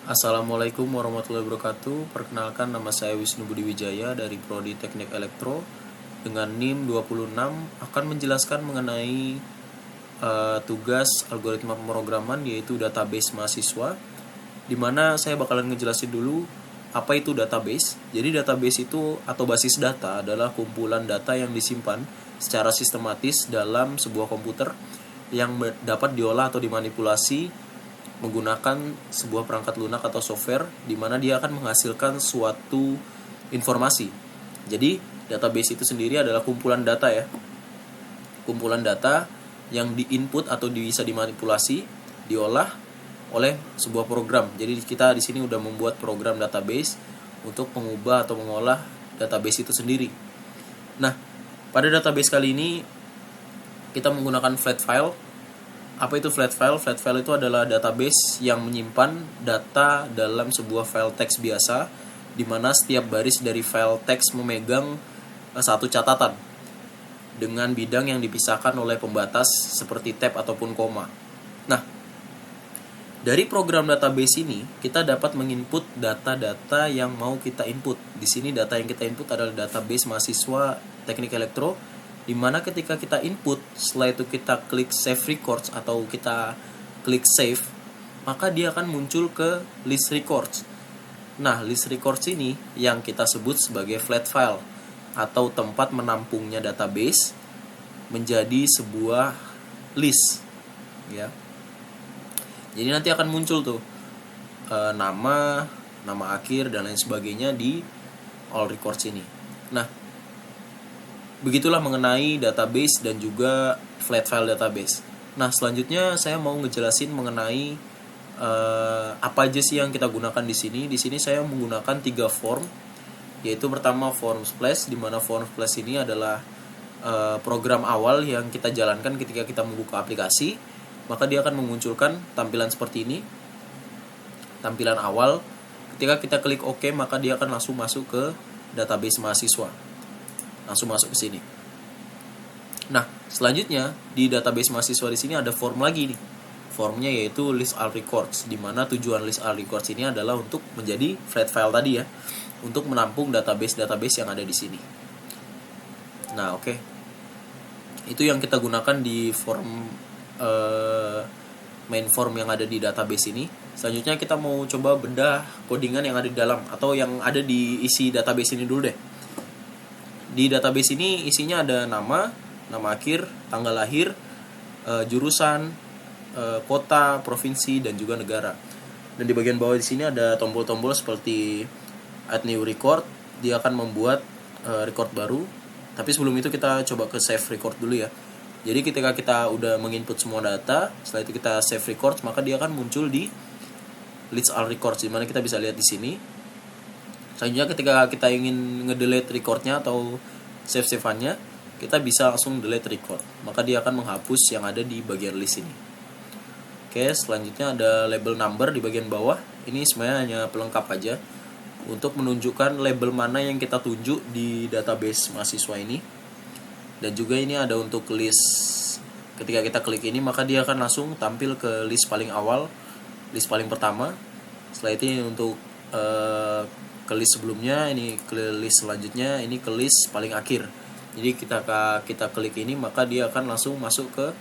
Assalamualaikum warahmatullahi wabarakatuh. Perkenalkan, nama saya Wisnu Budi Wijaya dari Prodi Teknik Elektro dengan NIM 26 akan menjelaskan mengenai tugas algoritma pemrograman, yaitu database mahasiswa, di mana saya bakalan ngejelasin dulu apa itu database. Jadi database itu atau basis data adalah kumpulan data yang disimpan secara sistematis dalam sebuah komputer yang dapat diolah atau dimanipulasi menggunakan sebuah perangkat lunak atau software, di mana dia akan menghasilkan suatu informasi. Jadi database itu sendiri adalah kumpulan data ya, kumpulan data yang diinput atau bisa dimanipulasi, diolah oleh sebuah program. Jadi kita di sini udah membuat program database untuk mengubah atau mengolah database itu sendiri. Nah, pada database kali ini kita menggunakan flat file. Apa itu flat file? Flat file itu adalah database yang menyimpan data dalam sebuah file teks biasa, di mana setiap baris dari file teks memegang satu catatan dengan bidang yang dipisahkan oleh pembatas seperti tab ataupun koma. Nah, dari program database ini kita dapat menginput data-data yang mau kita input. Di sini data yang kita input adalah database mahasiswa Teknik Elektro, di mana ketika kita input, setelah itu kita klik save records atau kita klik save, maka dia akan muncul ke list records. Nah, list records ini yang kita sebut sebagai flat file atau tempat menampungnya database menjadi sebuah list, ya. Jadi nanti akan muncul tuh nama akhir dan lain sebagainya di all records ini. Nah, begitulah mengenai database dan juga flat file database. Nah, selanjutnya saya mau ngejelasin mengenai apa aja sih yang kita gunakan di sini. Di sini saya menggunakan 3 form, yaitu pertama form splash, di mana form splash ini adalah program awal yang kita jalankan ketika kita membuka aplikasi. Maka dia akan memunculkan tampilan seperti ini, tampilan awal. Ketika kita klik OK, maka dia akan langsung masuk ke database mahasiswa. Langsung masuk ke sini. Nah, selanjutnya di database mahasiswa di sini ada form lagi nih. Formnya yaitu list all records, di mana tujuan list all records ini adalah untuk menjadi flat file tadi ya, untuk menampung database yang ada di sini. Nah, oke. Itu yang kita gunakan di form main form yang ada di database ini. Selanjutnya kita mau coba bedah codingan yang ada di dalam atau yang ada di isi database ini dulu deh. Di database ini isinya ada nama akhir, tanggal lahir, jurusan, kota, provinsi, dan juga negara. Dan di bagian bawah di sini ada tombol-tombol seperti add new record. Dia akan membuat record baru. Tapi sebelum itu kita coba ke save record dulu ya. Jadi ketika kita udah menginput semua data, setelah itu kita save records, maka dia akan muncul di list all records, di mana kita bisa lihat di sini. Selanjutnya ketika kita ingin ngedelete recordnya atau save-save-annya, kita bisa langsung delete record. Maka dia akan menghapus yang ada di bagian list ini. Oke, selanjutnya ada label number di bagian bawah. Ini sebenarnya hanya pelengkap aja untuk menunjukkan label mana yang kita tunjuk di database mahasiswa ini. Dan juga ini ada untuk list. Ketika kita klik ini, maka dia akan langsung tampil ke list paling awal, list paling pertama. Setelah itu untuk ke list sebelumnya, ini ke list selanjutnya, ini ke list paling akhir. Jadi kita klik ini, maka dia akan langsung masuk ke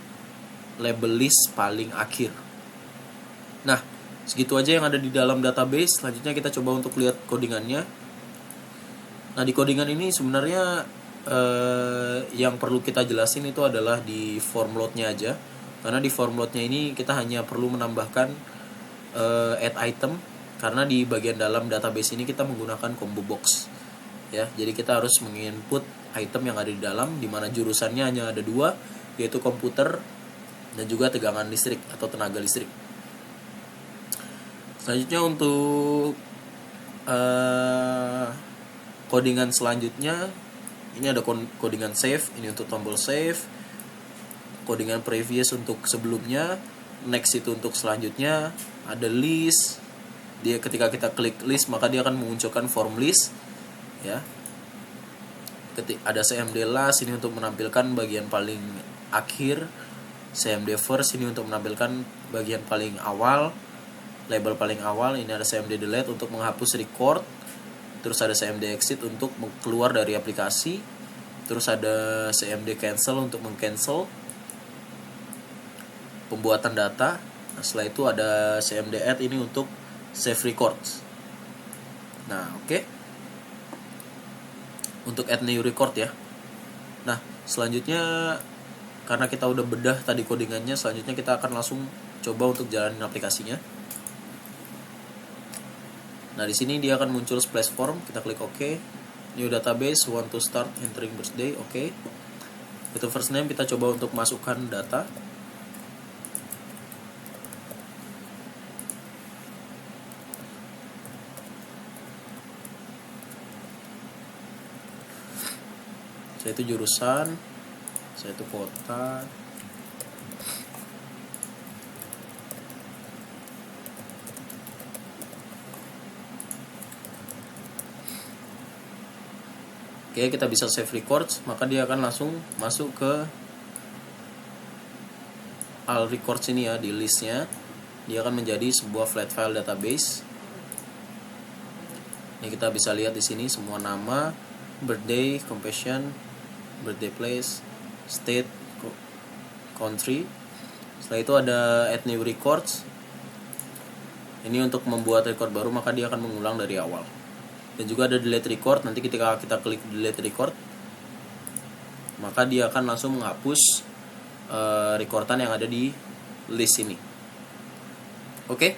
label list paling akhir. Nah, segitu aja yang ada di dalam database. Selanjutnya kita coba untuk lihat codingannya. Nah, di codingan ini sebenarnya yang perlu kita jelasin itu adalah di form load-nya aja. Karena di form load-nya ini kita hanya perlu menambahkan add item, karena di bagian dalam database ini kita menggunakan combo box ya. Jadi kita harus menginput item yang ada di dalam, di mana jurusannya hanya ada 2, yaitu komputer dan juga tegangan listrik atau tenaga listrik. Selanjutnya untuk codingan selanjutnya, ini ada codingan save, ini untuk tombol save. Codingan previous untuk sebelumnya, next itu untuk selanjutnya. Ada list. Dia ketika kita klik list, maka dia akan memunculkan form list ya. Ada CMD last ini untuk menampilkan bagian paling akhir. CMD first ini untuk menampilkan bagian paling awal. label paling awal. Ini ada cmd delete untuk menghapus record, terus ada cmd exit untuk keluar dari aplikasi, terus ada cmd cancel untuk mengcancel pembuatan data. Nah, setelah itu ada cmd add ini untuk save records. Nah, oke. Untuk add new record ya. Nah, selanjutnya karena kita udah bedah tadi codingannya, selanjutnya kita akan langsung coba untuk jalanin aplikasinya. Nah, di sini dia akan muncul splash form, kita klik OK. New database, want to start entering birthday, OK. Itu first name, kita coba untuk masukkan data. Saya itu jurusan, saya itu kota. Oke, kita bisa save records, maka dia akan langsung masuk ke all records ini ya, di listnya. Dia akan menjadi sebuah flat file database. Ini kita bisa lihat di sini semua nama, birthday, completion, birthday place, state, country. Setelah itu ada add new records. Ini untuk membuat record baru, maka dia akan mengulang dari awal. Dan juga ada delete record. Nanti ketika kita klik delete record, maka dia akan langsung menghapus recordan yang ada di list ini. Oke,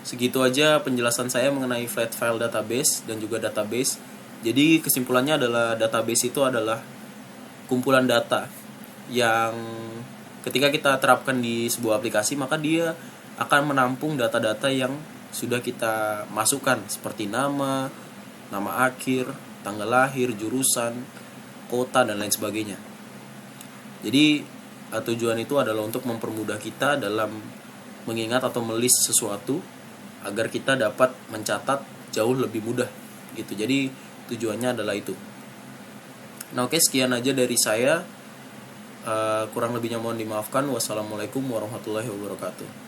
segitu aja penjelasan saya mengenai flat file database dan juga database. Jadi kesimpulannya adalah database itu adalah kumpulan data yang ketika kita terapkan di sebuah aplikasi, maka dia akan menampung data-data yang sudah kita masukkan, seperti nama akhir, tanggal lahir, jurusan, kota, dan lain sebagainya. Jadi tujuan itu adalah untuk mempermudah kita dalam mengingat atau melist sesuatu agar kita dapat mencatat jauh lebih mudah gitu. Jadi tujuannya adalah itu. Nah, oke, sekian aja dari saya. Kurang lebihnya mohon dimaafkan. Wassalamualaikum warahmatullahi wabarakatuh.